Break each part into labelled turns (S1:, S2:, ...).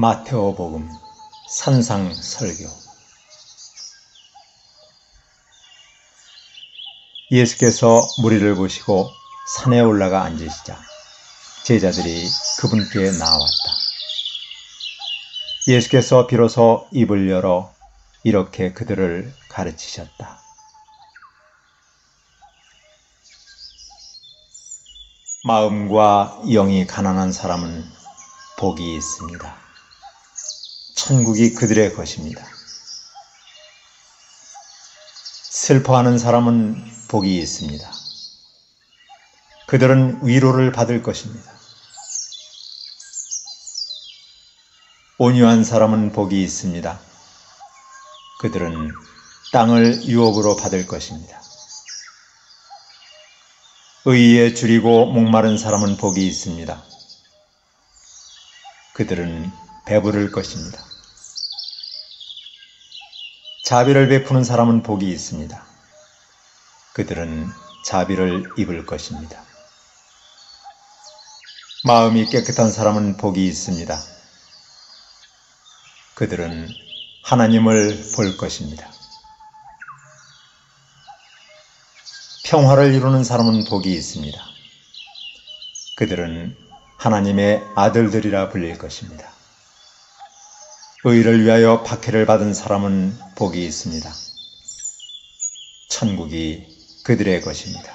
S1: 마테오복음 산상설교. 예수께서 무리를 보시고 산에 올라가 앉으시자 제자들이 그분께 나왔다. 예수께서 비로소 입을 열어 이렇게 그들을 가르치셨다. 마음과 영이 가난한 사람은 복이 있습니다. 천국이 그들의 것입니다. 슬퍼하는 사람은 복이 있습니다. 그들은 위로를 받을 것입니다. 온유한 사람은 복이 있습니다. 그들은 땅을 유업으로 받을 것입니다. 의에 줄이고 목마른 사람은 복이 있습니다. 그들은 배부를 것입니다. 자비를 베푸는 사람은 복이 있습니다. 그들은 자비를 입을 것입니다. 마음이 깨끗한 사람은 복이 있습니다. 그들은 하나님을 볼 것입니다. 평화를 이루는 사람은 복이 있습니다. 그들은 하나님의 아들들이라 불릴 것입니다. 의를 위하여 박해를 받은 사람은 복이 있습니다. 천국이 그들의 것입니다.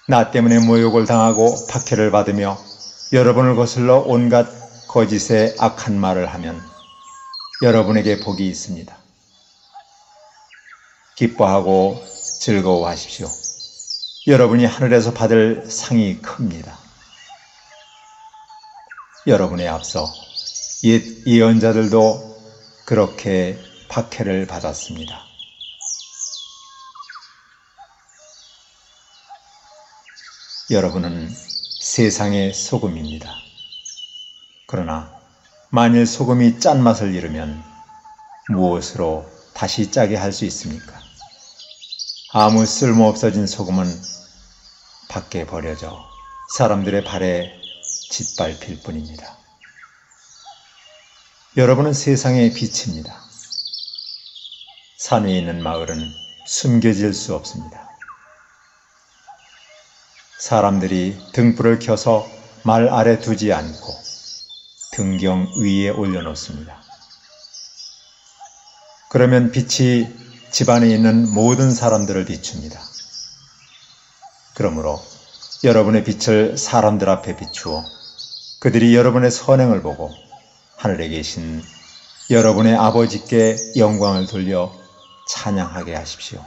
S1: 나 때문에 모욕을 당하고 박해를 받으며 여러분을 거슬러 온갖 거짓의 악한 말을 하면 여러분에게 복이 있습니다. 기뻐하고 즐거워하십시오. 여러분이 하늘에서 받을 상이 큽니다. 여러분에 앞서 옛 예언자들도 그렇게 박해를 받았습니다. 여러분은 세상의 소금입니다. 그러나 만일 소금이 짠맛을 잃으면 무엇으로 다시 짜게 할 수 있습니까? 아무 쓸모없어진 소금은 밖에 버려져 사람들의 발에 짓밟힐 뿐입니다. 여러분은 세상의 빛입니다. 산에 있는 마을은 숨겨질 수 없습니다. 사람들이 등불을 켜서 말 아래 두지 않고 등경 위에 올려놓습니다. 그러면 빛이 집안에 있는 모든 사람들을 비춥니다. 그러므로 여러분의 빛을 사람들 앞에 비추어 그들이 여러분의 선행을 보고 하늘에 계신 여러분의 아버지께 영광을 돌려 찬양하게 하십시오.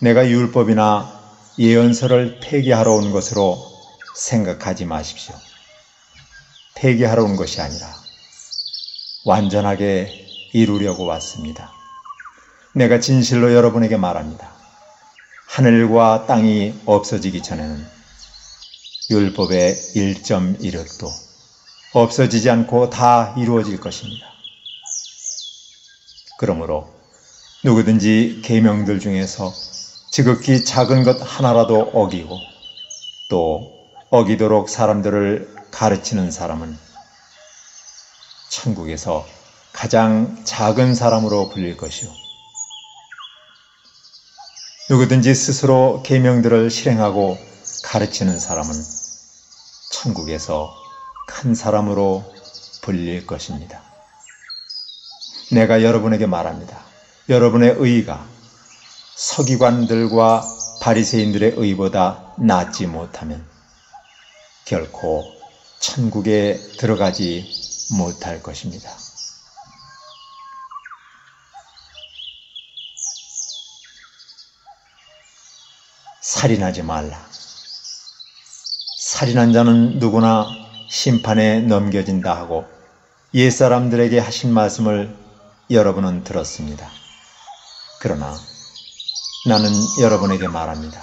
S1: 내가 율법이나 예언서를 폐기하러 온 것으로 생각하지 마십시오. 폐기하러 온 것이 아니라 완전하게 이루려고 왔습니다. 내가 진실로 여러분에게 말합니다. 하늘과 땅이 없어지기 전에는 율법의 1.1획도 없어지지 않고 다 이루어질 것입니다. 그러므로 누구든지 계명들 중에서 지극히 작은 것 하나라도 어기고 또 어기도록 사람들을 가르치는 사람은 천국에서 가장 작은 사람으로 불릴 것이요. 누구든지 스스로 계명들을 실행하고 가르치는 사람은 천국에서 큰 사람으로 불릴 것입니다. 내가 여러분에게 말합니다. 여러분의 의가 서기관들과 바리새인들의 의보다 낫지 못하면 결코 천국에 들어가지 못할 것입니다. 살인하지 말라. 살인한 자는 누구나 심판에 넘겨진다 하고 옛사람들에게 하신 말씀을 여러분은 들었습니다. 그러나 나는 여러분에게 말합니다.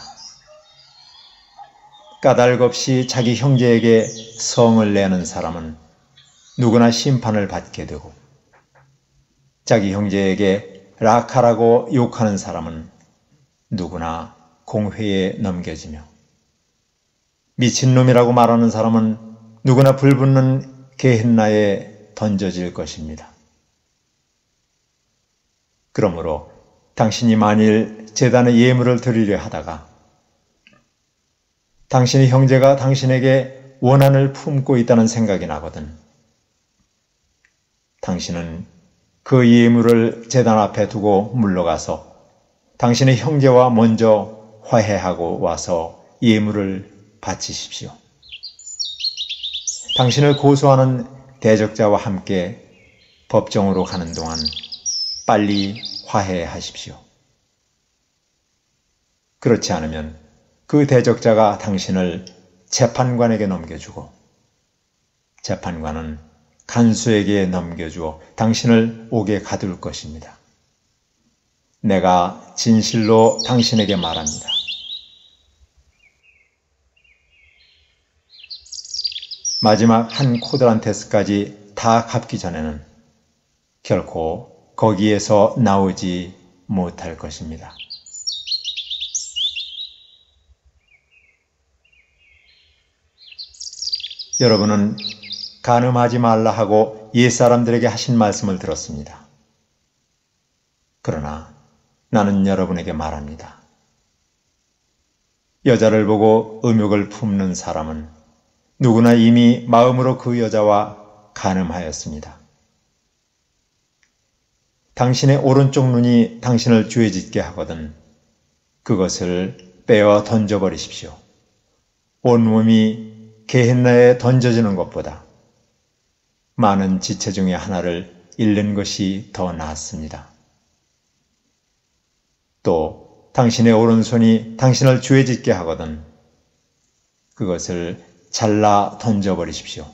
S1: 까닭 없이 자기 형제에게 성을 내는 사람은 누구나 심판을 받게 되고 자기 형제에게 라카라고 욕하는 사람은 누구나 공회에 넘겨지며 미친놈이라고 말하는 사람은 누구나 불붙는 게헨나에 던져질 것입니다. 그러므로 당신이 만일 제단에 예물을 드리려 하다가 당신의 형제가 당신에게 원한을 품고 있다는 생각이 나거든 당신은 그 예물을 제단 앞에 두고 물러가서 당신의 형제와 먼저 화해하고 와서 예물을 바치십시오. 당신을 고소하는 대적자와 함께 법정으로 가는 동안 빨리 화해하십시오. 그렇지 않으면 그 대적자가 당신을 재판관에게 넘겨주고 재판관은 간수에게 넘겨주어 당신을 옥에 가둘 것입니다. 내가 진실로 당신에게 말합니다. 마지막 한 코드란테스까지 다 갚기 전에는 결코 거기에서 나오지 못할 것입니다. 여러분은 간음하지 말라 하고 옛사람들에게 하신 말씀을 들었습니다. 그러나 나는 여러분에게 말합니다. 여자를 보고 음욕을 품는 사람은 누구나 이미 마음으로 그 여자와 간음하였습니다. 당신의 오른쪽 눈이 당신을 죄 짓게 하거든 그것을 빼어 던져버리십시오. 온몸이 게헨나에 던져지는 것보다 많은 지체 중에 하나를 잃는 것이 더 낫습니다. 또 당신의 오른손이 당신을 죄 짓게 하거든 그것을 잘라 던져버리십시오.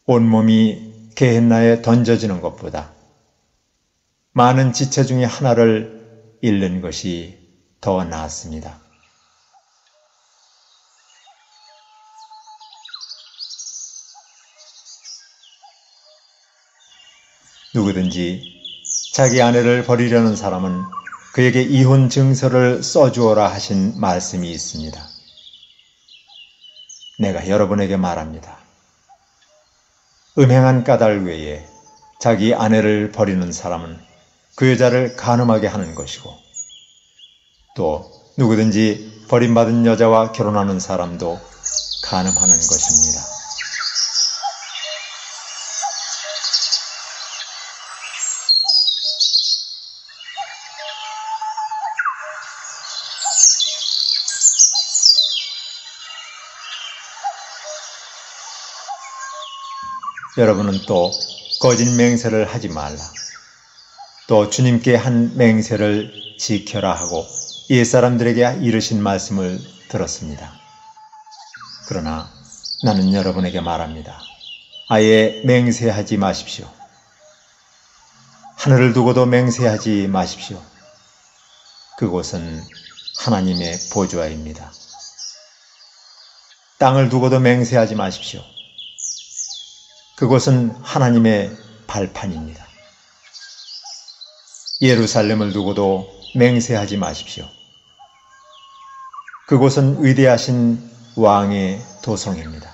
S1: 온몸이 게헨나에 던져지는 것보다 많은 지체 중에 하나를 잃는 것이 더 낫습니다. 누구든지 자기 아내를 버리려는 사람은 그에게 이혼 증서를 써주어라 하신 말씀이 있습니다. 내가 여러분에게 말합니다. 음행한 까닭 외에 자기 아내를 버리는 사람은 그 여자를 간음하게 하는 것이고 또 누구든지 버림받은 여자와 결혼하는 사람도 간음하는 것입니다. 여러분은 또 거짓 맹세를 하지 말라. 또 주님께 한 맹세를 지켜라 하고 옛사람들에게 이르신 말씀을 들었습니다. 그러나 나는 여러분에게 말합니다. 아예 맹세하지 마십시오. 하늘을 두고도 맹세하지 마십시오. 그곳은 하나님의 보좌입니다. 땅을 두고도 맹세하지 마십시오. 그곳은 하나님의 발판입니다. 예루살렘을 두고도 맹세하지 마십시오. 그곳은 위대하신 왕의 도성입니다.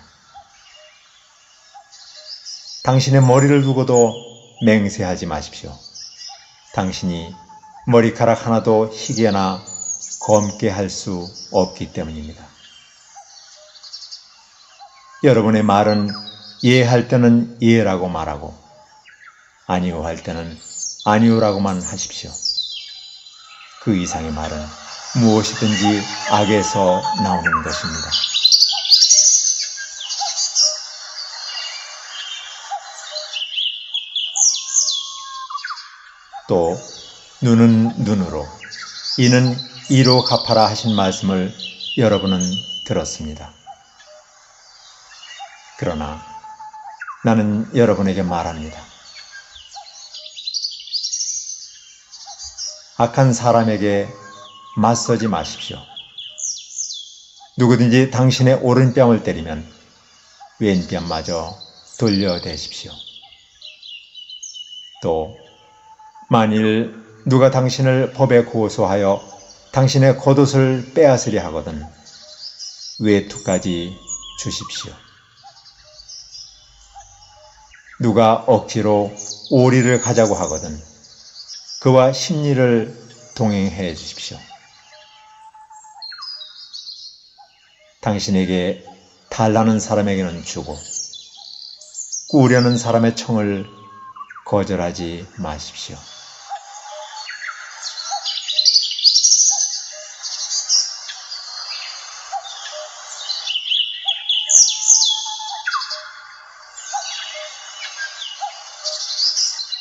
S1: 당신의 머리를 두고도 맹세하지 마십시오. 당신이 머리카락 하나도 희게나 검게 할 수 없기 때문입니다. 여러분의 말은 예할 때는 예라고 말하고 아니오 할 때는 아니오라고만 하십시오. 그 이상의 말은 무엇이든지 악에서 나오는 것입니다. 또 눈은 눈으로 이는 이로 갚아라 하신 말씀을 여러분은 들었습니다. 그러나 나는 여러분에게 말합니다. 악한 사람에게 맞서지 마십시오. 누구든지 당신의 오른뺨을 때리면 왼뺨마저 돌려대십시오. 또 만일 누가 당신을 법에 고소하여 당신의 겉옷을 빼앗으려 하거든 외투까지 주십시오. 누가 억지로 오리를 가자고 하거든 그와 심리를 동행해 주십시오. 당신에게 달라는 사람에게는 주고 꾸려는 사람의 청을 거절하지 마십시오.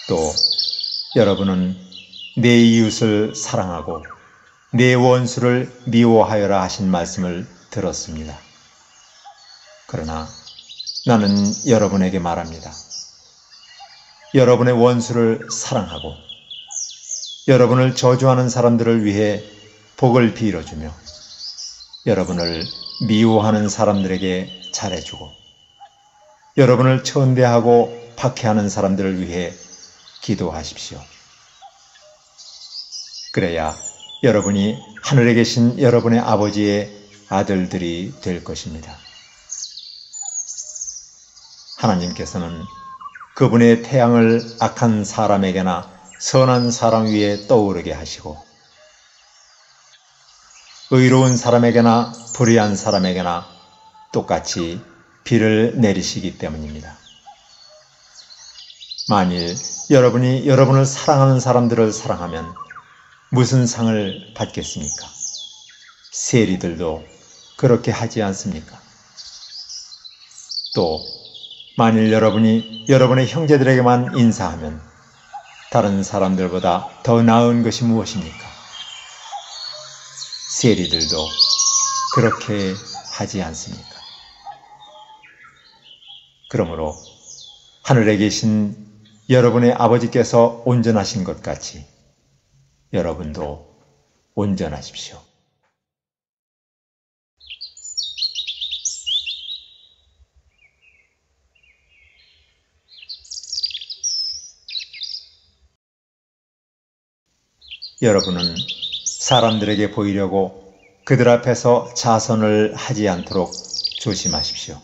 S1: 또 여러분은 내 이웃을 사랑하고 내 원수를 미워하여라 하신 말씀을 들었습니다. 그러나 나는 여러분에게 말합니다. 여러분의 원수를 사랑하고 여러분을 저주하는 사람들을 위해 복을 빌어주며 여러분을 미워하는 사람들에게 잘해주고 여러분을 천대하고 박해하는 사람들을 위해 기도하십시오. 그래야 여러분이 하늘에 계신 여러분의 아버지의 아들들이 될 것입니다. 하나님께서는 그분의 태양을 악한 사람에게나 선한 사람 위에 떠오르게 하시고 의로운 사람에게나 불의한 사람에게나 똑같이 비를 내리시기 때문입니다. 만일 여러분이 여러분을 사랑하는 사람들을 사랑하면 무슨 상을 받겠습니까? 세리들도 그렇게 하지 않습니까? 또 만일 여러분이 여러분의 형제들에게만 인사하면 다른 사람들보다 더 나은 것이 무엇입니까? 세리들도 그렇게 하지 않습니까? 그러므로 하늘에 계신 여러분의 아버지께서 온전하신 것 같이 여러분도 온전하십시오. 여러분은 사람들에게 보이려고 그들 앞에서 자선을 하지 않도록 조심하십시오.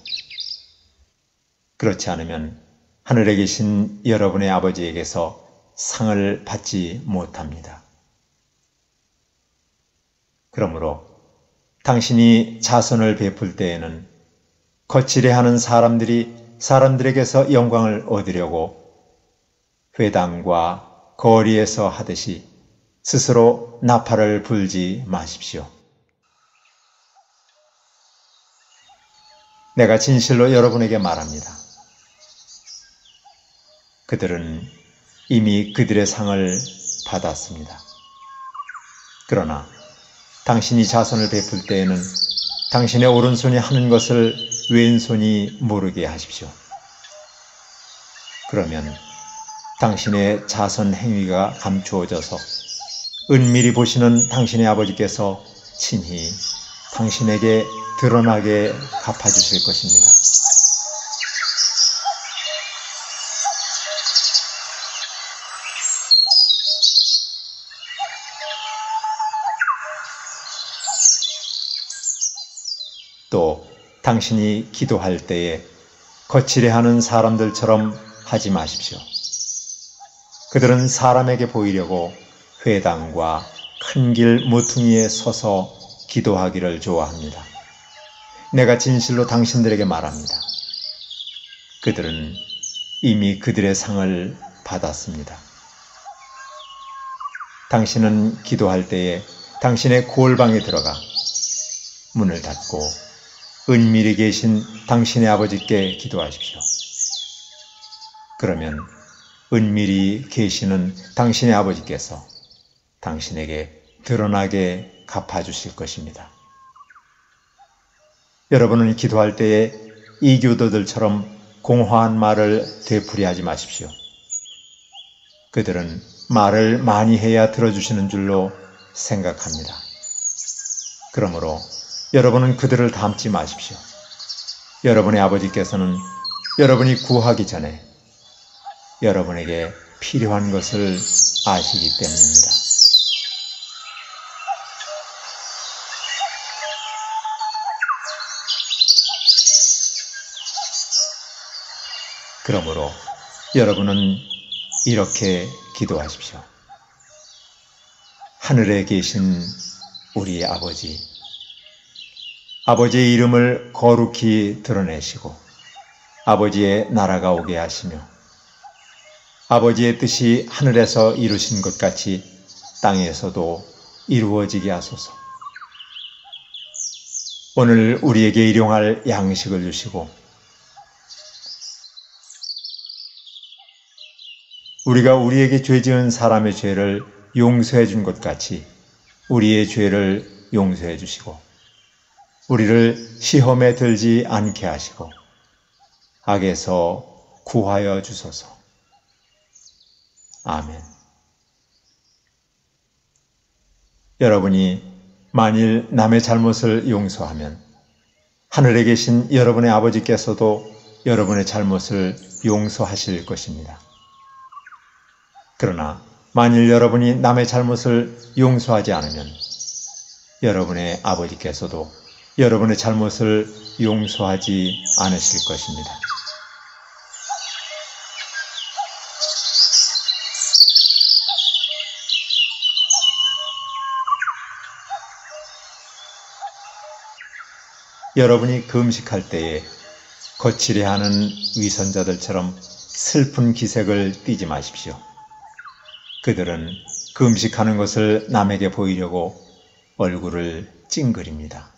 S1: 그렇지 않으면 하늘에 계신 여러분의 아버지에게서 상을 받지 못합니다. 그러므로 당신이 자선을 베풀 때에는 거칠해하는 사람들이 사람들에게서 영광을 얻으려고 회당과 거리에서 하듯이 스스로 나팔을 불지 마십시오. 내가 진실로 여러분에게 말합니다. 그들은 이미 그들의 상을 받았습니다. 그러나 당신이 자선을 베풀 때에는 당신의 오른손이 하는 것을 왼손이 모르게 하십시오. 그러면 당신의 자선 행위가 감추어져서 은밀히 보시는 당신의 아버지께서 친히 당신에게 드러나게 갚아주실 것입니다. 또 당신이 기도할 때에 거칠해하는 사람들처럼 하지 마십시오. 그들은 사람에게 보이려고 회당과 큰 길 모퉁이에 서서 기도하기를 좋아합니다. 내가 진실로 당신들에게 말합니다. 그들은 이미 그들의 상을 받았습니다. 당신은 기도할 때에 당신의 고을방에 들어가 문을 닫고 은밀히 계신 당신의 아버지께 기도하십시오. 그러면 은밀히 계시는 당신의 아버지께서 당신에게 드러나게 갚아주실 것입니다. 여러분은 기도할 때에 이교도들처럼 공허한 말을 되풀이하지 마십시오. 그들은 말을 많이 해야 들어주시는 줄로 생각합니다. 그러므로 여러분은 그들을 닮지 마십시오. 여러분의 아버지께서는 여러분이 구하기 전에 여러분에게 필요한 것을 아시기 때문입니다. 그러므로 여러분은 이렇게 기도하십시오. 하늘에 계신 우리 아버지, 아버지의 이름을 거룩히 드러내시고 아버지의 나라가 오게 하시며 아버지의 뜻이 하늘에서 이루신 것 같이 땅에서도 이루어지게 하소서. 오늘 우리에게 일용할 양식을 주시고 우리가 우리에게 죄 지은 사람의 죄를 용서해 준 것 같이 우리의 죄를 용서해 주시고 우리를 시험에 들지 않게 하시고 악에서 구하여 주소서. 아멘. 여러분이 만일 남의 잘못을 용서하면 하늘에 계신 여러분의 아버지께서도 여러분의 잘못을 용서하실 것입니다. 그러나 만일 여러분이 남의 잘못을 용서하지 않으면 여러분의 아버지께서도 여러분의 잘못을 용서하지 않으실 것입니다. 여러분이 금식할 때에 거칠해하는 위선자들처럼 슬픈 기색을 띠지 마십시오. 그들은 금식하는 것을 남에게 보이려고 얼굴을 찡그립니다.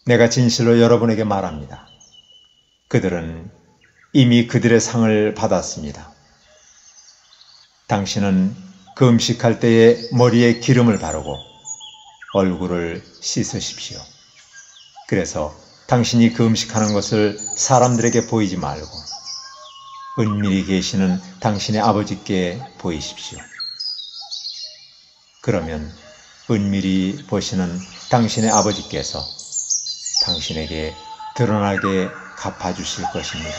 S1: 내가 진실로 여러분에게 말합니다. 그들은 이미 그들의 상을 받았습니다. 당신은 금식할 때에 머리에 기름을 바르고 얼굴을 씻으십시오. 그래서 당신이 금식하는 것을 사람들에게 보이지 말고 은밀히 계시는 당신의 아버지께 보이십시오. 그러면 은밀히 보시는 당신의 아버지께서 당신에게 드러나게 갚아주실 것입니다.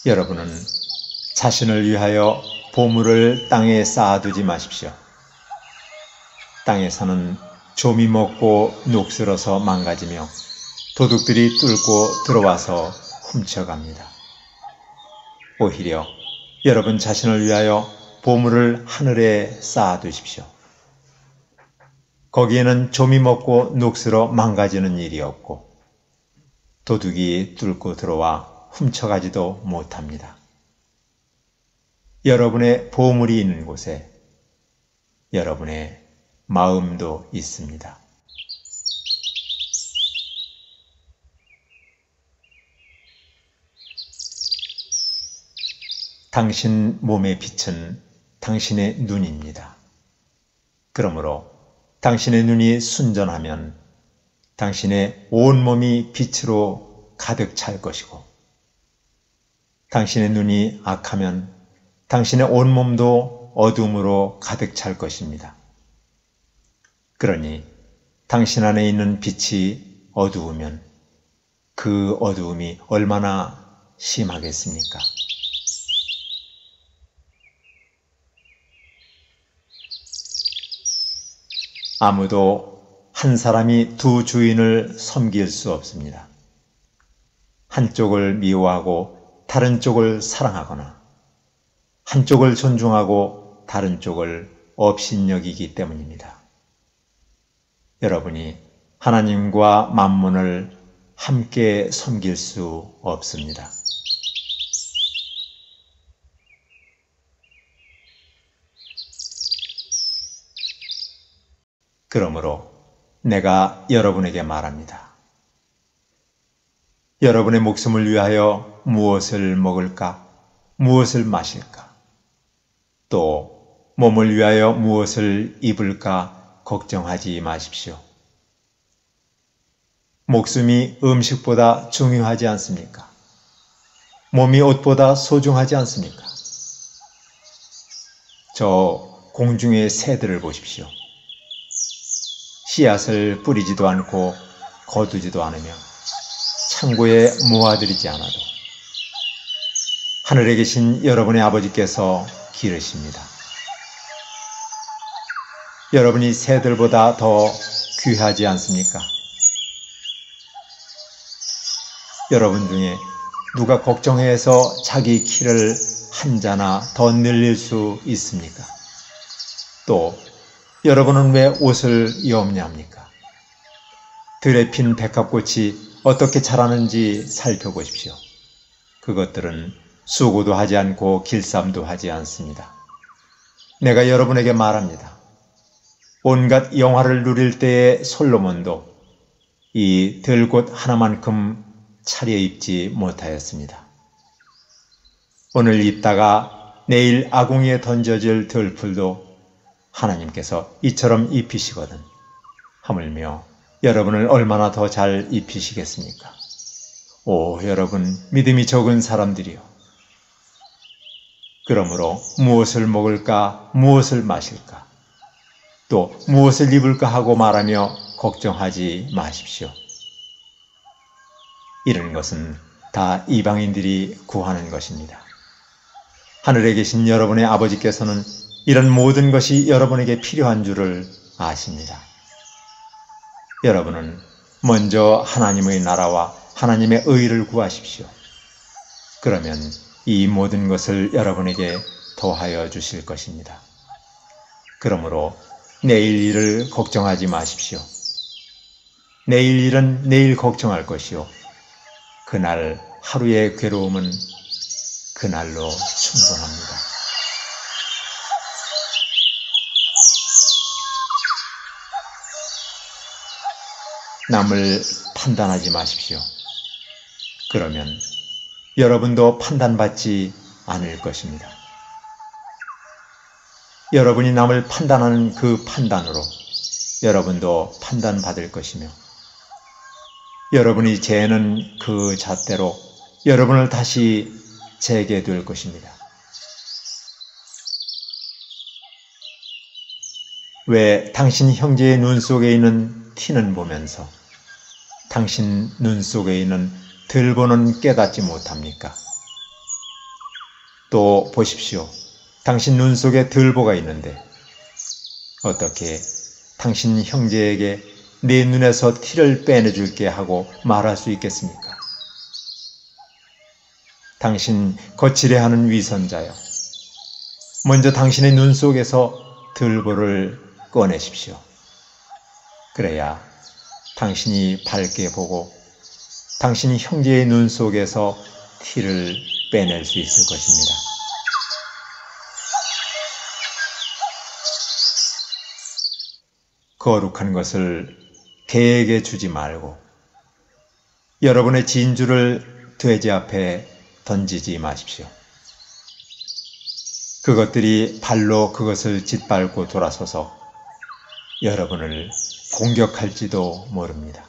S1: 여러분은 자신을 위하여 보물을 땅에 쌓아두지 마십시오. 땅에서는 조미 먹고 녹슬어서 망가지며 도둑들이 뚫고 들어와서 훔쳐갑니다. 오히려 여러분 자신을 위하여 보물을 하늘에 쌓아두십시오. 거기에는 조미 먹고 녹슬어 망가지는 일이 없고 도둑이 뚫고 들어와 훔쳐가지도 못합니다. 여러분의 보물이 있는 곳에 여러분의 마음도 있습니다. 당신 몸의 빛은 당신의 눈입니다. 그러므로 당신의 눈이 순전하면 당신의 온몸이 빛으로 가득 찰 것이고 당신의 눈이 악하면 당신의 온몸도 어둠으로 가득 찰 것입니다. 그러니 당신 안에 있는 빛이 어두우면 그 어두움이 얼마나 심하겠습니까? 아무도 한 사람이 두 주인을 섬길 수 없습니다. 한쪽을 미워하고 다른 쪽을 사랑하거나 한쪽을 존중하고 다른 쪽을 업신여기기 때문입니다. 여러분이 하나님과 만몬을 함께 섬길 수 없습니다. 그러므로 내가 여러분에게 말합니다. 여러분의 목숨을 위하여 무엇을 먹을까? 무엇을 마실까? 또 몸을 위하여 무엇을 입을까 걱정하지 마십시오. 목숨이 음식보다 중요하지 않습니까? 몸이 옷보다 소중하지 않습니까? 저 공중의 새들을 보십시오. 씨앗을 뿌리지도 않고 거두지도 않으며 창고에 모아들이지 않아도 하늘에 계신 여러분의 아버지께서 기르십니다. 여러분이 새들보다 더 귀하지 않습니까? 여러분 중에 누가 걱정해서 자기 키를 한 자나 더 늘릴 수 있습니까? 또 여러분은 왜 옷을 염려합니까? 들에 핀 백합꽃이 어떻게 자라는지 살펴보십시오. 그것들은 수고도 하지 않고 길쌈도 하지 않습니다. 내가 여러분에게 말합니다. 온갖 영화를 누릴 때의 솔로몬도 이 들꽃 하나만큼 차려입지 못하였습니다. 오늘 입다가 내일 아궁이에 던져질 들풀도 하나님께서 이처럼 입히시거든 하물며 여러분을 얼마나 더 잘 입히시겠습니까? 오, 여러분 믿음이 적은 사람들이여. 그러므로 무엇을 먹을까, 무엇을 마실까, 또 무엇을 입을까 하고 말하며 걱정하지 마십시오. 이런 것은 다 이방인들이 구하는 것입니다. 하늘에 계신 여러분의 아버지께서는 이런 모든 것이 여러분에게 필요한 줄을 아십니다. 여러분은 먼저 하나님의 나라와 하나님의 의를 구하십시오. 그러면 이 모든 것을 여러분에게 더하여 주실 것입니다. 그러므로 내일 일을 걱정하지 마십시오. 내일 일은 내일 걱정할 것이요. 그날 하루의 괴로움은 그날로 충분합니다. 남을 판단하지 마십시오. 그러면 여러분도 판단받지 않을 것입니다. 여러분이 남을 판단하는 그 판단으로 여러분도 판단받을 것이며 여러분이 재는 그 잣대로 여러분을 다시 재게 될 것입니다. 왜 당신 형제의 눈 속에 있는 티는 보면서 당신 눈 속에 있는 들보는 깨닫지 못합니까? 또 보십시오. 당신 눈 속에 들보가 있는데 어떻게 당신 형제에게 네 눈에서 티를 빼내줄게 하고 말할 수 있겠습니까? 당신 거칠해하는 위선자여, 먼저 당신의 눈 속에서 들보를 꺼내십시오. 그래야 당신이 밝게 보고 당신 형제의 눈 속에서 티를 빼낼 수 있을 것입니다. 거룩한 것을 개에게 주지 말고 여러분의 진주를 돼지 앞에 던지지 마십시오. 그것들이 발로 그것을 짓밟고 돌아서서 여러분을 공격할지도 모릅니다.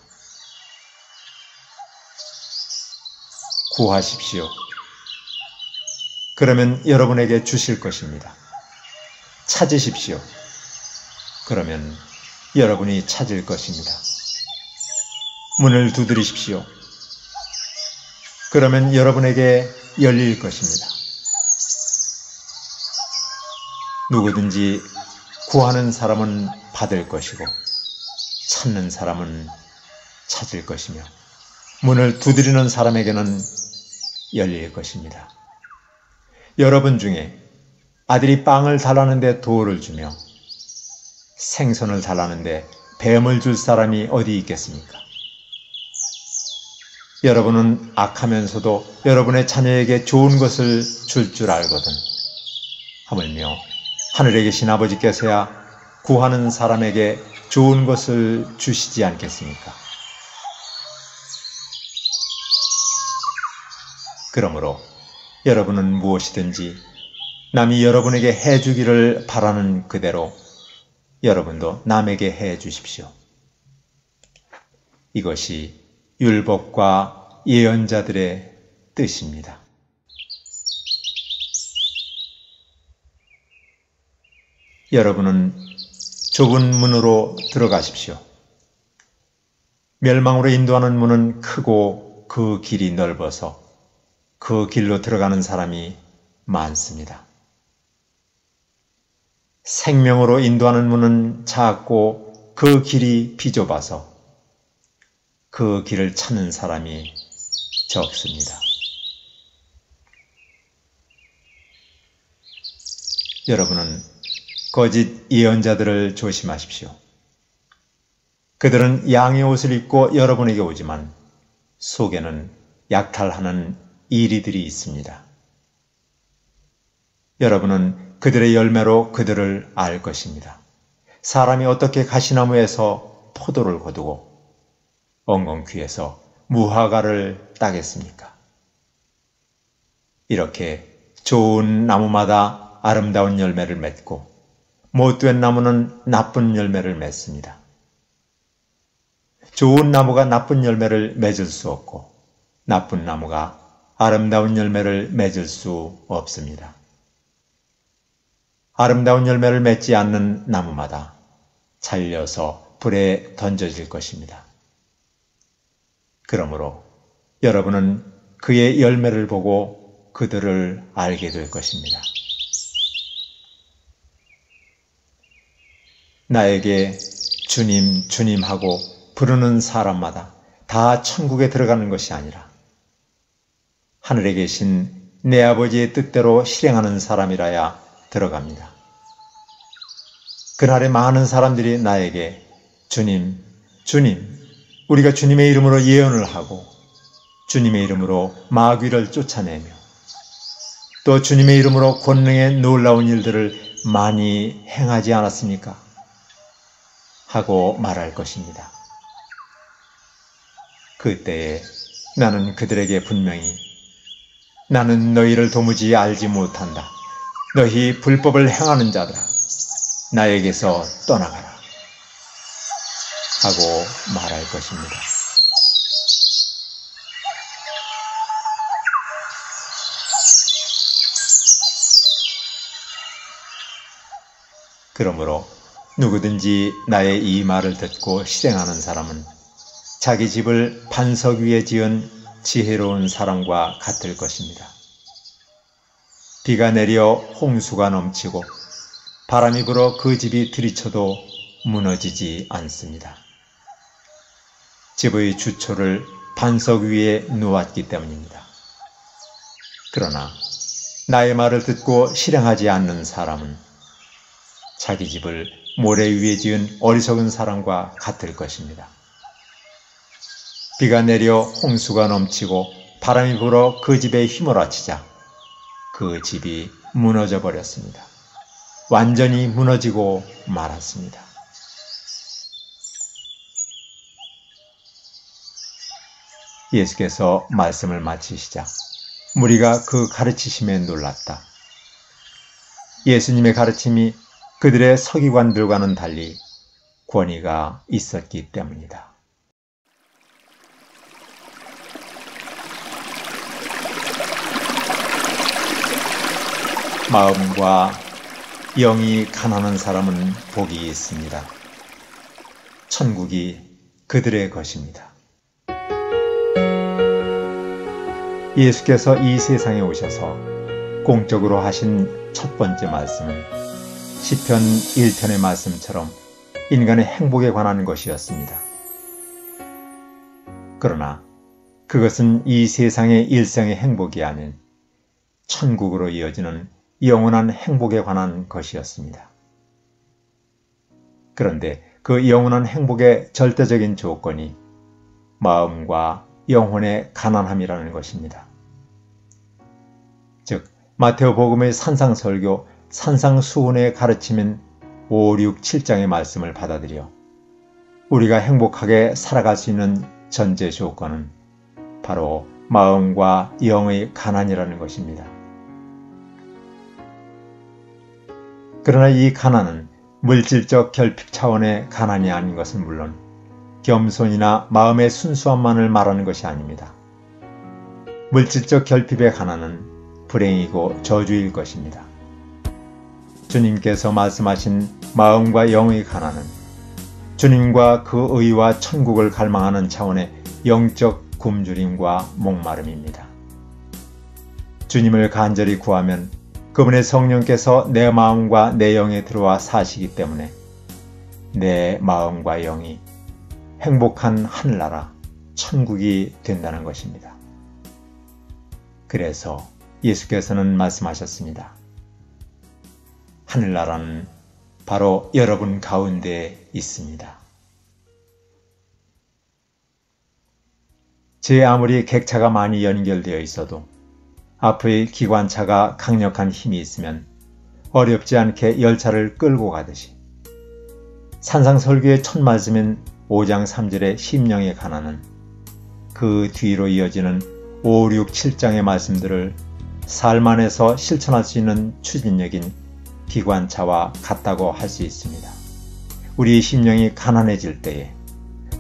S1: 구하십시오. 그러면 여러분에게 주실 것입니다. 찾으십시오. 그러면 여러분이 찾을 것입니다. 문을 두드리십시오. 그러면 여러분에게 열릴 것입니다. 누구든지 구하는 사람은 받을 것이고 찾는 사람은 찾을 것이며 문을 두드리는 사람에게는 열릴 것입니다. 여러분 중에 아들이 빵을 달라는데 돌을 주며 생선을 달라는데 뱀을 줄 사람이 어디 있겠습니까? 여러분은 악하면서도 여러분의 자녀에게 좋은 것을 줄 알거든 하물며 하늘에 계신 아버지께서야 구하는 사람에게 좋은 것을 주시지 않겠습니까? 그러므로 여러분은 무엇이든지 남이 여러분에게 해주기를 바라는 그대로 여러분도 남에게 해 주십시오. 이것이 율법과 예언자들의 뜻입니다. 여러분은 좁은 문으로 들어가십시오. 멸망으로 인도하는 문은 크고 그 길이 넓어서 그 길로 들어가는 사람이 많습니다. 생명으로 인도하는 문은 작고 그 길이 비좁아서 그 길을 찾는 사람이 적습니다. 여러분은 거짓 예언자들을 조심하십시오. 그들은 양의 옷을 입고 여러분에게 오지만 속에는 약탈하는 이리들이 있습니다. 여러분은 그들의 열매로 그들을 알 것입니다. 사람이 어떻게 가시나무에서 포도를 거두고 엉겅퀴에서 무화과를 따겠습니까? 이렇게 좋은 나무마다 아름다운 열매를 맺고 못된 나무는 나쁜 열매를 맺습니다. 좋은 나무가 나쁜 열매를 맺을 수 없고 나쁜 나무가 아름다운 열매를 맺을 수 없습니다. 아름다운 열매를 맺지 않는 나무마다 잘려서 불에 던져질 것입니다. 그러므로 여러분은 그의 열매를 보고 그들을 알게 될 것입니다. 나에게 주님, 주님 하고 부르는 사람마다 다 천국에 들어가는 것이 아니라 하늘에 계신 내 아버지의 뜻대로 실행하는 사람이라야 들어갑니다. 그날에 많은 사람들이 나에게 주님, 주님, 우리가 주님의 이름으로 예언을 하고 주님의 이름으로 마귀를 쫓아내며 또 주님의 이름으로 권능의 놀라운 일들을 많이 행하지 않았습니까? 하고 말할 것입니다. 그때에 나는 그들에게 분명히 나는 너희를 도무지 알지 못한다. 너희 불법을 행하는 자들아, 나에게서 떠나가라. 하고 말할 것입니다. 그러므로 누구든지 나의 이 말을 듣고 실행하는 사람은 자기 집을 반석 위에 지은 지혜로운 사람과 같을 것입니다. 비가 내려 홍수가 넘치고 바람이 불어 그 집이 들이쳐도 무너지지 않습니다. 집의 주초를 반석 위에 놓았기 때문입니다. 그러나 나의 말을 듣고 실행하지 않는 사람은 자기 집을 모래 위에 지은 어리석은 사람과 같을 것입니다. 비가 내려 홍수가 넘치고 바람이 불어 그 집에 휘몰아치자 그 집이 무너져 버렸습니다. 완전히 무너지고 말았습니다. 예수께서 말씀을 마치시자 무리가 그 가르치심에 놀랐다. 예수님의 가르침이 그들의 서기관들과는 달리 권위가 있었기 때문이다. 마음과 영이 가난한 사람은 복이 있습니다. 천국이 그들의 것입니다. 예수께서 이 세상에 오셔서 공적으로 하신 첫 번째 말씀은 시편 1편의 말씀처럼 인간의 행복에 관한 것이었습니다. 그러나 그것은 이 세상의 일상의 행복이 아닌 천국으로 이어지는 영원한 행복에 관한 것이었습니다. 그런데 그 영원한 행복의 절대적인 조건이 마음과 영혼의 가난함이라는 것입니다. 즉 마태오복음의 산상설교 산상수훈의 가르침인 5, 6, 7장의 말씀을 받아들여 우리가 행복하게 살아갈 수 있는 전제 조건은 바로 마음과 영의 가난이라는 것입니다. 그러나 이 가난은 물질적 결핍 차원의 가난이 아닌 것은 물론 겸손이나 마음의 순수함만을 말하는 것이 아닙니다. 물질적 결핍의 가난은 불행이고 저주일 것입니다. 주님께서 말씀하신 마음과 영의 가난은 주님과 그 의와 천국을 갈망하는 차원의 영적 굶주림과 목마름입니다. 주님을 간절히 구하면 그분의 성령께서 내 마음과 내 영에 들어와 사시기 때문에 내 마음과 영이 행복한 하늘나라, 천국이 된다는 것입니다. 그래서 예수께서는 말씀하셨습니다. 하늘나라는 바로 여러분 가운데에 있습니다. 제 아무리 객차가 많이 연결되어 있어도 앞의 기관차가 강력한 힘이 있으면 어렵지 않게 열차를 끌고 가듯이 산상설교의 첫 말씀인 5장 3절의 심령에 관한은 그 뒤로 이어지는 5, 6, 7장의 말씀들을 삶 안에서 실천할 수 있는 추진력인 기관차와 같다고 할 수 있습니다. 우리의 심령이 가난해질 때에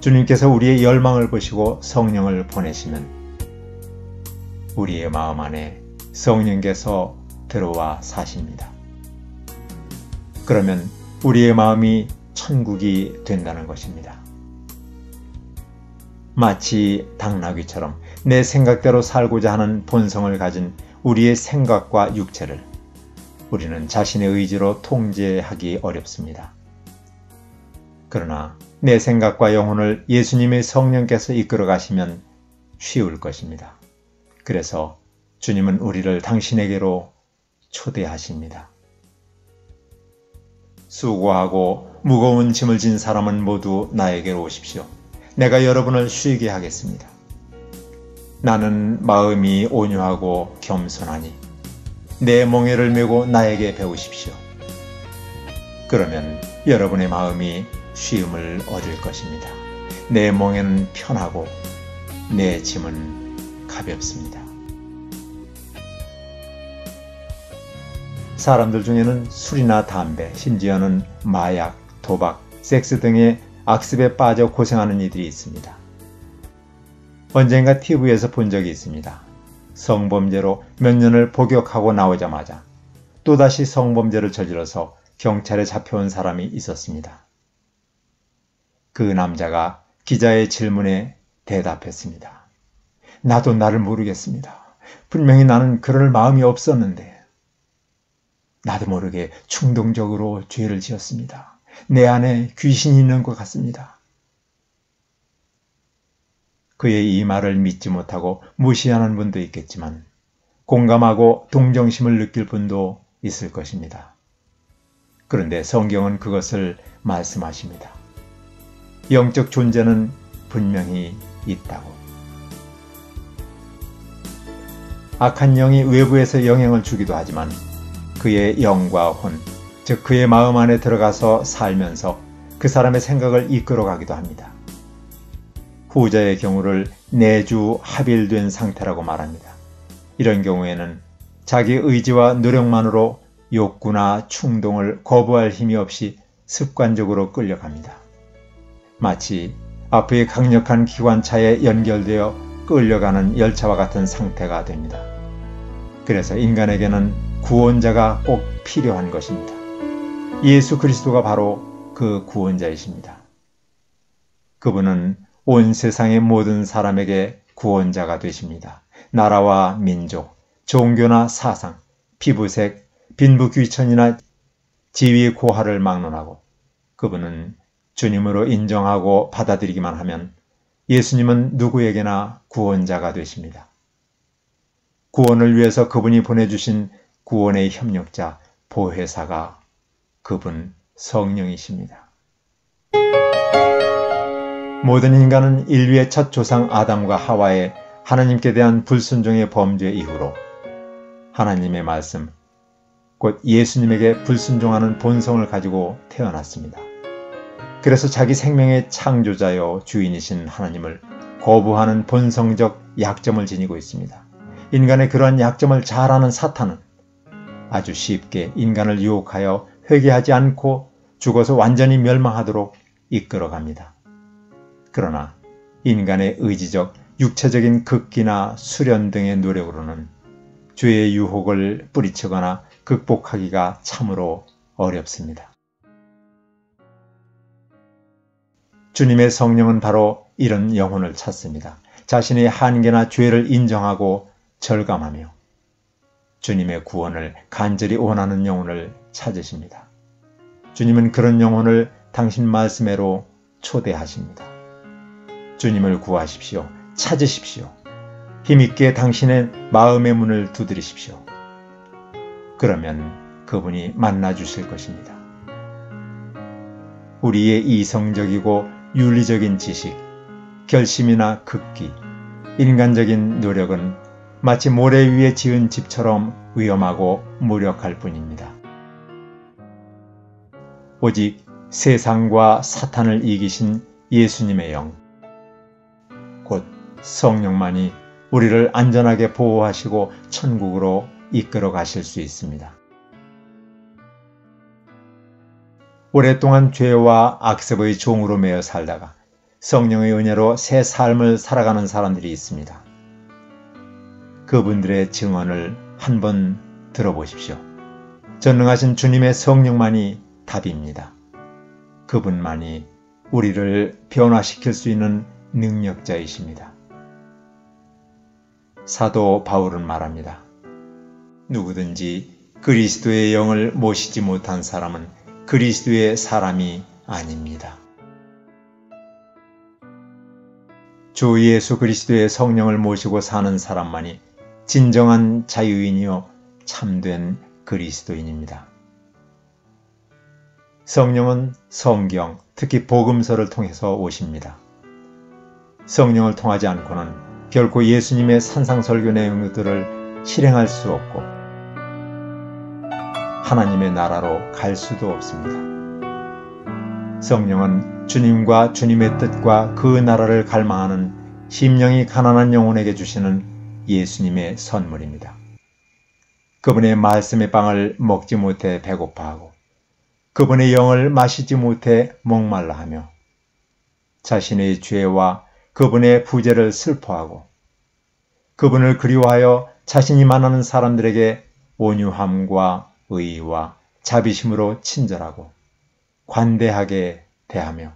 S1: 주님께서 우리의 열망을 보시고 성령을 보내시면 우리의 마음 안에 성령께서 들어와 사십니다. 그러면 우리의 마음이 천국이 된다는 것입니다. 마치 당나귀처럼 내 생각대로 살고자 하는 본성을 가진 우리의 생각과 육체를 우리는 자신의 의지로 통제하기 어렵습니다. 그러나 내 생각과 영혼을 예수님의 성령께서 이끌어 가시면 쉬울 것입니다. 그래서 주님은 우리를 당신에게로 초대하십니다. 수고하고 무거운 짐을 진 사람은 모두 나에게로 오십시오. 내가 여러분을 쉬게 하겠습니다. 나는 마음이 온유하고 겸손하니 내 멍에를 메고 나에게 배우십시오. 그러면 여러분의 마음이 쉼을 얻을 것입니다. 내 멍에는 편하고 내 짐은 가볍습니다. 사람들 중에는 술이나 담배, 심지어는 마약, 도박, 섹스 등의 악습에 빠져 고생하는 이들이 있습니다. 언젠가 TV에서 본 적이 있습니다. 성범죄로 몇 년을 복역하고 나오자마자 또다시 성범죄를 저질러서 경찰에 잡혀온 사람이 있었습니다. 그 남자가 기자의 질문에 대답했습니다. 나도 나를 모르겠습니다. 분명히 나는 그럴 마음이 없었는데 나도 모르게 충동적으로 죄를 지었습니다. 내 안에 귀신이 있는 것 같습니다. 그의 이 말을 믿지 못하고 무시하는 분도 있겠지만 공감하고 동정심을 느낄 분도 있을 것입니다. 그런데 성경은 그것을 말씀하십니다. 영적 존재는 분명히 있다고. 악한 영이 외부에서 영향을 주기도 하지만 그의 영과 혼, 즉 그의 마음 안에 들어가서 살면서 그 사람의 생각을 이끌어가기도 합니다. 후자의 경우를 내주 합일된 상태라고 말합니다. 이런 경우에는 자기 의지와 노력만으로 욕구나 충동을 거부할 힘이 없이 습관적으로 끌려갑니다. 마치 앞의 강력한 기관차에 연결되어 끌려가는 열차와 같은 상태가 됩니다. 그래서 인간에게는 구원자가 꼭 필요한 것입니다. 예수 그리스도가 바로 그 구원자이십니다. 그분은 온 세상의 모든 사람에게 구원자가 되십니다. 나라와 민족, 종교나 사상, 피부색, 빈부귀천이나 지위 고하를 막론하고 그분은 주님으로 인정하고 받아들이기만 하면 예수님은 누구에게나 구원자가 되십니다. 구원을 위해서 그분이 보내주신 구원의 협력자, 보혜사가 그분 성령이십니다. 모든 인간은 인류의 첫 조상 아담과 하와의 하나님께 대한 불순종의 범죄 이후로 하나님의 말씀, 곧 예수님에게 불순종하는 본성을 가지고 태어났습니다. 그래서 자기 생명의 창조자여 주인이신 하나님을 거부하는 본성적 약점을 지니고 있습니다. 인간의 그러한 약점을 잘 아는 사탄은 아주 쉽게 인간을 유혹하여 회개하지 않고 죽어서 완전히 멸망하도록 이끌어갑니다. 그러나 인간의 의지적, 육체적인 극기나 수련 등의 노력으로는 죄의 유혹을 뿌리치거나 극복하기가 참으로 어렵습니다. 주님의 성령은 바로 이런 영혼을 찾습니다. 자신의 한계나 죄를 인정하고 절감하며 주님의 구원을 간절히 원하는 영혼을 찾으십니다. 주님은 그런 영혼을 당신 말씀으로 초대하십니다. 주님을 구하십시오. 찾으십시오. 힘있게 당신의 마음의 문을 두드리십시오. 그러면 그분이 만나주실 것입니다. 우리의 이성적이고 윤리적인 지식, 결심이나 극기, 인간적인 노력은 마치 모래 위에 지은 집처럼 위험하고 무력할 뿐입니다. 오직 세상과 사탄을 이기신 예수님의 영, 곧 성령만이 우리를 안전하게 보호하시고 천국으로 이끌어 가실 수 있습니다. 오랫동안 죄와 악습의 종으로 매여 살다가 성령의 은혜로 새 삶을 살아가는 사람들이 있습니다. 그분들의 증언을 한번 들어보십시오. 전능하신 주님의 성령만이 답입니다. 그분만이 우리를 변화시킬 수 있는 능력자이십니다. 사도 바울은 말합니다. 누구든지 그리스도의 영을 모시지 못한 사람은 그리스도의 사람이 아닙니다. 주 예수 그리스도의 성령을 모시고 사는 사람만이 진정한 자유인이요 참된 그리스도인입니다. 성령은 성경, 특히 복음서를 통해서 오십니다. 성령을 통하지 않고는 결코 예수님의 산상설교 내용들을 실행할 수 없고 하나님의 나라로 갈 수도 없습니다. 성령은 주님과 주님의 뜻과 그 나라를 갈망하는 심령이 가난한 영혼에게 주시는 예수님의 선물입니다. 그분의 말씀의 빵을 먹지 못해 배고파하고 그분의 영을 마시지 못해 목말라하며 자신의 죄와 그분의 부재를 슬퍼하고 그분을 그리워하여 자신이 만나는 사람들에게 온유함과 의와 자비심으로 친절하고 관대하게 대하며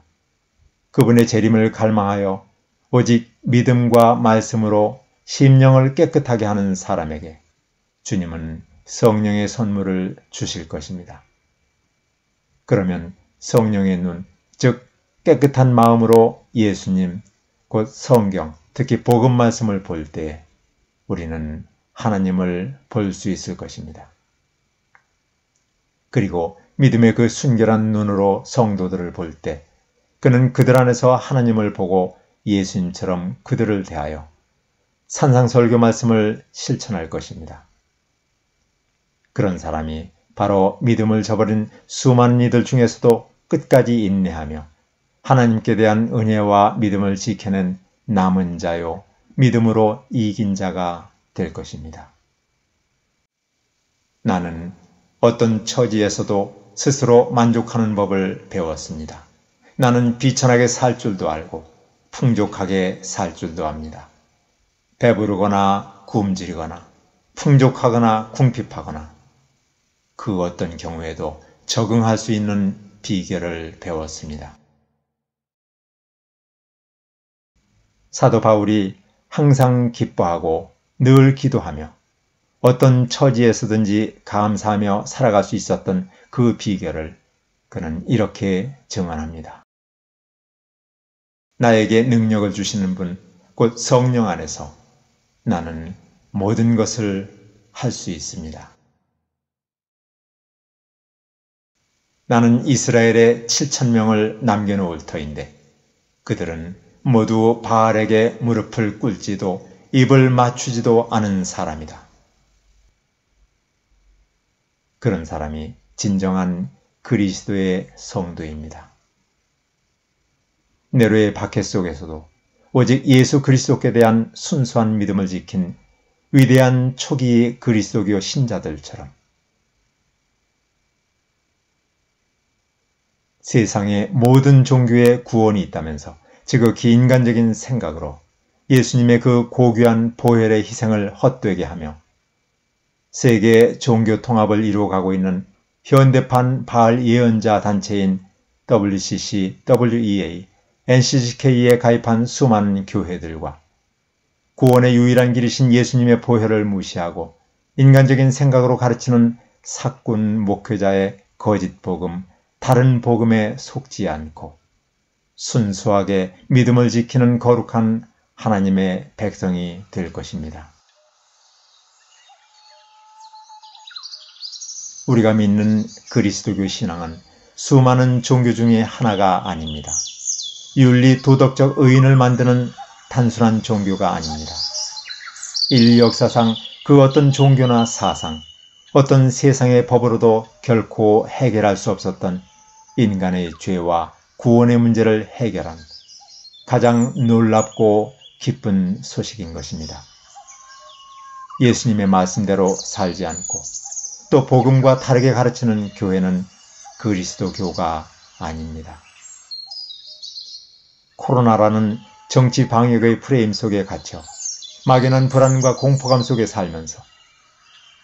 S1: 그분의 재림을 갈망하여 오직 믿음과 말씀으로 심령을 깨끗하게 하는 사람에게 주님은 성령의 선물을 주실 것입니다. 그러면 성령의 눈, 즉 깨끗한 마음으로 예수님, 곧 성경, 특히 복음 말씀을 볼 때에 우리는 하나님을 볼 수 있을 것입니다. 그리고 믿음의 그 순결한 눈으로 성도들을 볼 때 그는 그들 안에서 하나님을 보고 예수님처럼 그들을 대하여 산상설교 말씀을 실천할 것입니다. 그런 사람이 바로 믿음을 저버린 수많은 이들 중에서도 끝까지 인내하며 하나님께 대한 은혜와 믿음을 지켜낸 남은 자요, 믿음으로 이긴 자가 될 것입니다. 나는 어떤 처지에서도 스스로 만족하는 법을 배웠습니다. 나는 비천하게 살 줄도 알고 풍족하게 살 줄도 압니다. 배부르거나 굶주리거나 풍족하거나 궁핍하거나 그 어떤 경우에도 적응할 수 있는 비결을 배웠습니다. 사도 바울이 항상 기뻐하고 늘 기도하며 어떤 처지에서든지 감사하며 살아갈 수 있었던 그 비결을 그는 이렇게 증언합니다. 나에게 능력을 주시는 분, 곧 성령 안에서 나는 모든 것을 할 수 있습니다. 나는 이스라엘에 7,000명을 남겨놓을 터인데 그들은 모두 바알에게 무릎을 꿇지도 입을 맞추지도 않은 사람이다. 그런 사람이 진정한 그리스도의 성도입니다. 네로의 박해 속에서도 오직 예수 그리스도께 대한 순수한 믿음을 지킨 위대한 초기 그리스도교 신자들처럼 세상의 모든 종교에 구원이 있다면서 지극히 인간적인 생각으로 예수님의 그 고귀한 보혈의 희생을 헛되게 하며 세계 종교 통합을 이루어가고 있는 현대판 바알 예언자 단체인 WCC, WEA, NCCK에 가입한 수많은 교회들과 구원의 유일한 길이신 예수님의 보혈을 무시하고 인간적인 생각으로 가르치는 사꾼 목회자의 거짓 복음, 다른 복음에 속지 않고 순수하게 믿음을 지키는 거룩한 하나님의 백성이 될 것입니다. 우리가 믿는 그리스도교 신앙은 수많은 종교 중에 하나가 아닙니다. 윤리 도덕적 의인을 만드는 단순한 종교가 아닙니다. 인류 역사상 그 어떤 종교나 사상, 어떤 세상의 법으로도 결코 해결할 수 없었던 인간의 죄와 구원의 문제를 해결한 가장 놀랍고 기쁜 소식인 것입니다. 예수님의 말씀대로 살지 않고 또 복음과 다르게 가르치는 교회는 그리스도교가 아닙니다. 코로나라는 정치 방역의 프레임 속에 갇혀 막연한 불안과 공포감 속에 살면서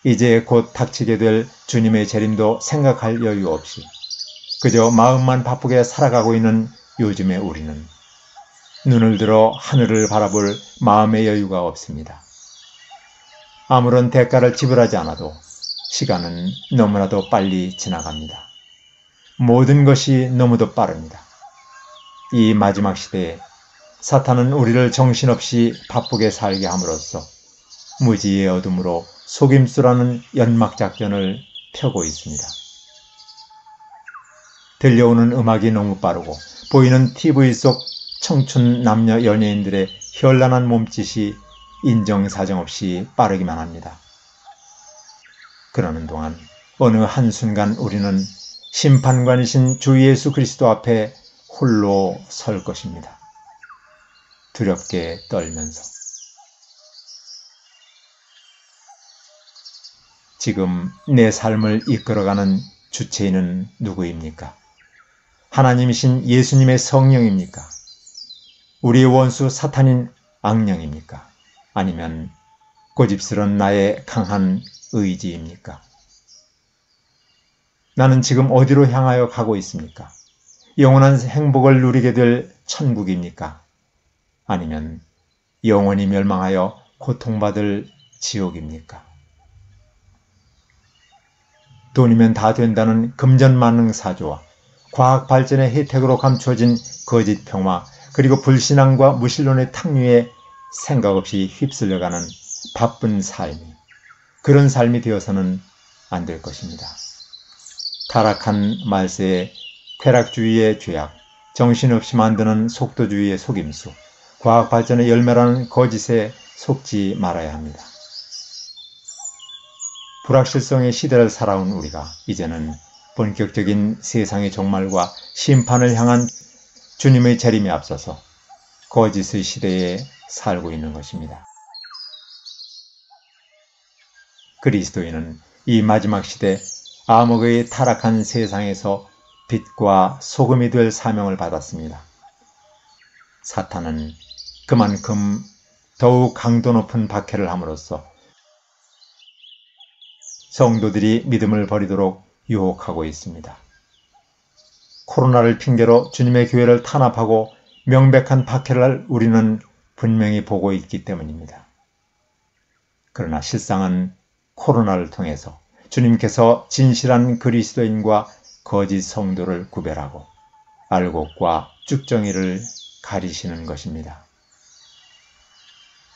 S1: 이제 곧 닥치게 될 주님의 재림도 생각할 여유 없이 그저 마음만 바쁘게 살아가고 있는 요즘의 우리는 눈을 들어 하늘을 바라볼 마음의 여유가 없습니다. 아무런 대가를 지불하지 않아도 시간은 너무나도 빨리 지나갑니다. 모든 것이 너무도 빠릅니다. 이 마지막 시대에 사탄은 우리를 정신없이 바쁘게 살게 함으로써 무지의 어둠으로 속임수라는 연막작전을 펴고 있습니다. 들려오는 음악이 너무 빠르고 보이는 TV 속 청춘 남녀 연예인들의 현란한 몸짓이 인정사정 없이 빠르기만 합니다. 그러는 동안 어느 한순간 우리는 심판관이신 주 예수 그리스도 앞에 홀로 설 것입니다. 두렵게 떨면서. 지금 내 삶을 이끌어가는 주체인은 누구입니까? 하나님이신 예수님의 성령입니까? 우리의 원수 사탄인 악령입니까? 아니면 고집스런 나의 강한 의지입니까? 나는 지금 어디로 향하여 가고 있습니까? 영원한 행복을 누리게 될 천국입니까? 아니면 영원히 멸망하여 고통받을 지옥입니까? 돈이면 다 된다는 금전만능사조와 과학 발전의 혜택으로 감추어진 거짓 평화, 그리고 불신앙과 무신론의 탕류에 생각 없이 휩쓸려가는 바쁜 삶이, 그런 삶이 되어서는 안 될 것입니다. 타락한 말세에 쾌락주의의 죄악, 정신없이 만드는 속도주의의 속임수, 과학 발전의 열매라는 거짓에 속지 말아야 합니다. 불확실성의 시대를 살아온 우리가 이제는 본격적인 세상의 종말과 심판을 향한 주님의 재림에 앞서서 거짓의 시대에 살고 있는 것입니다. 그리스도인은 이 마지막 시대 암흑의 타락한 세상에서 빛과 소금이 될 사명을 받았습니다. 사탄은 그만큼 더욱 강도 높은 박해를 함으로써 성도들이 믿음을 버리도록 유혹하고 있습니다. 코로나를 핑계로 주님의 교회를 탄압하고 명백한 박해를 우리는 분명히 보고 있기 때문입니다. 그러나 실상은 코로나를 통해서 주님께서 진실한 그리스도인과 거짓 성도를 구별하고 알곡과 쭉정이를 가리시는 것입니다.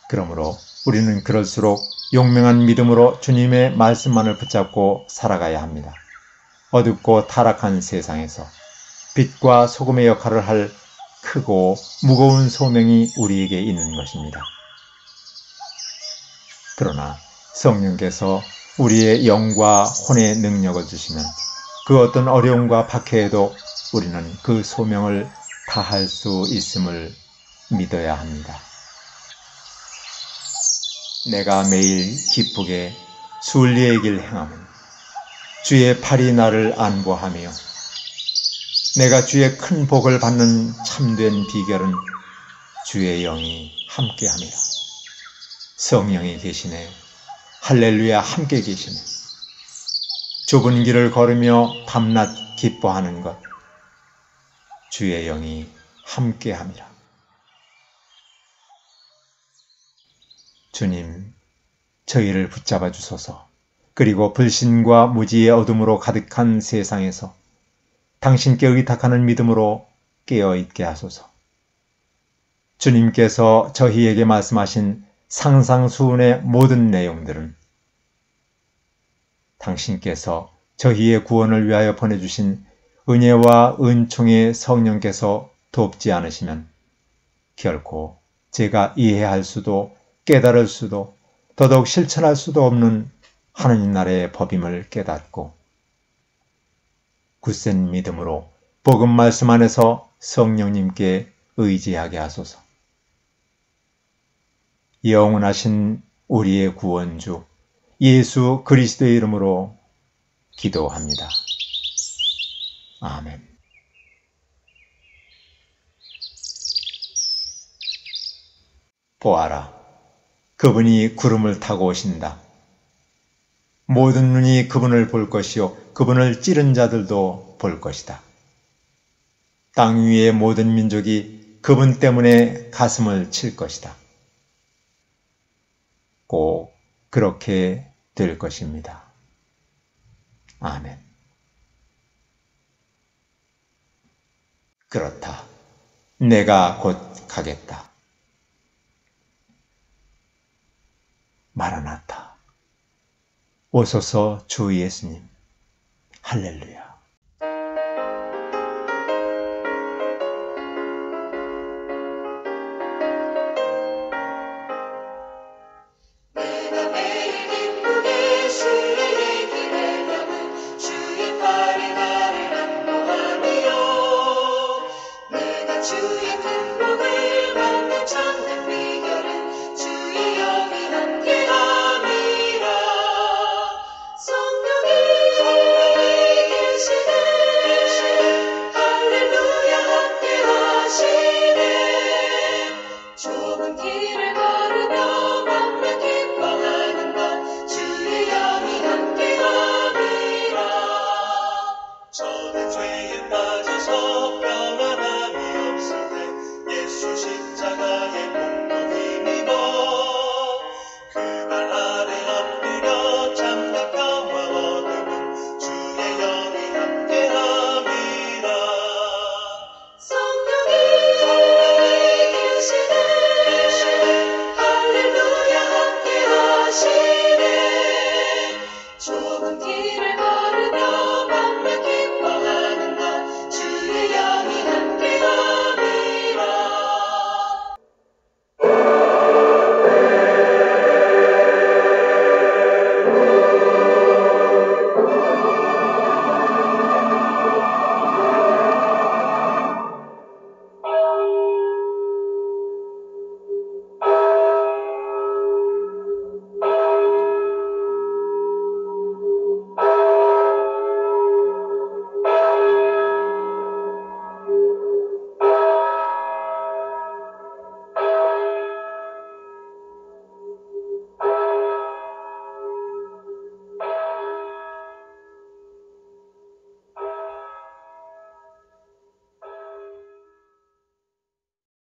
S1: 그러므로 우리는 그럴수록 용맹한 믿음으로 주님의 말씀만을 붙잡고 살아가야 합니다. 어둡고 타락한 세상에서 빛과 소금의 역할을 할 크고 무거운 소명이 우리에게 있는 것입니다. 그러나 성령께서 우리의 영과 혼의 능력을 주시면 그 어떤 어려움과 박해에도 우리는 그 소명을 다할 수 있음을 믿어야 합니다. 내가 매일 기쁘게 순리의 길 행함은 주의 팔이 나를 안보하며 내가 주의 큰 복을 받는 참된 비결은 주의 영이 함께함이라. 성령이 계시네. 할렐루야, 함께 계시네. 좁은 길을 걸으며 밤낮 기뻐하는 것, 주의 영이 함께함이라. 주님, 저희를 붙잡아 주소서. 그리고 불신과 무지의 어둠으로 가득한 세상에서 당신께 의탁하는 믿음으로 깨어있게 하소서. 주님께서 저희에게 말씀하신 상상수훈의 모든 내용들은 당신께서 저희의 구원을 위하여 보내주신 은혜와 은총의 성령께서 돕지 않으시면 결코 제가 이해할 수도 깨달을 수도 더더욱 실천할 수도 없는 하느님 나라의 법임을 깨닫고 굳센 믿음으로 복음 말씀 안에서 성령님께 의지하게 하소서. 영원하신 우리의 구원주 예수 그리스도의 이름으로 기도합니다. 아멘. 보아라, 그분이 구름을 타고 오신다. 모든 눈이 그분을 볼 것이요 그분을 찌른 자들도 볼 것이다. 땅 위의 모든 민족이 그분 때문에 가슴을 칠 것이다. 꼭 그렇게 될 것입니다. 아멘. 그렇다. 내가 곧 가겠다. 마라나타. 오소서 주 예수님. 할렐루야.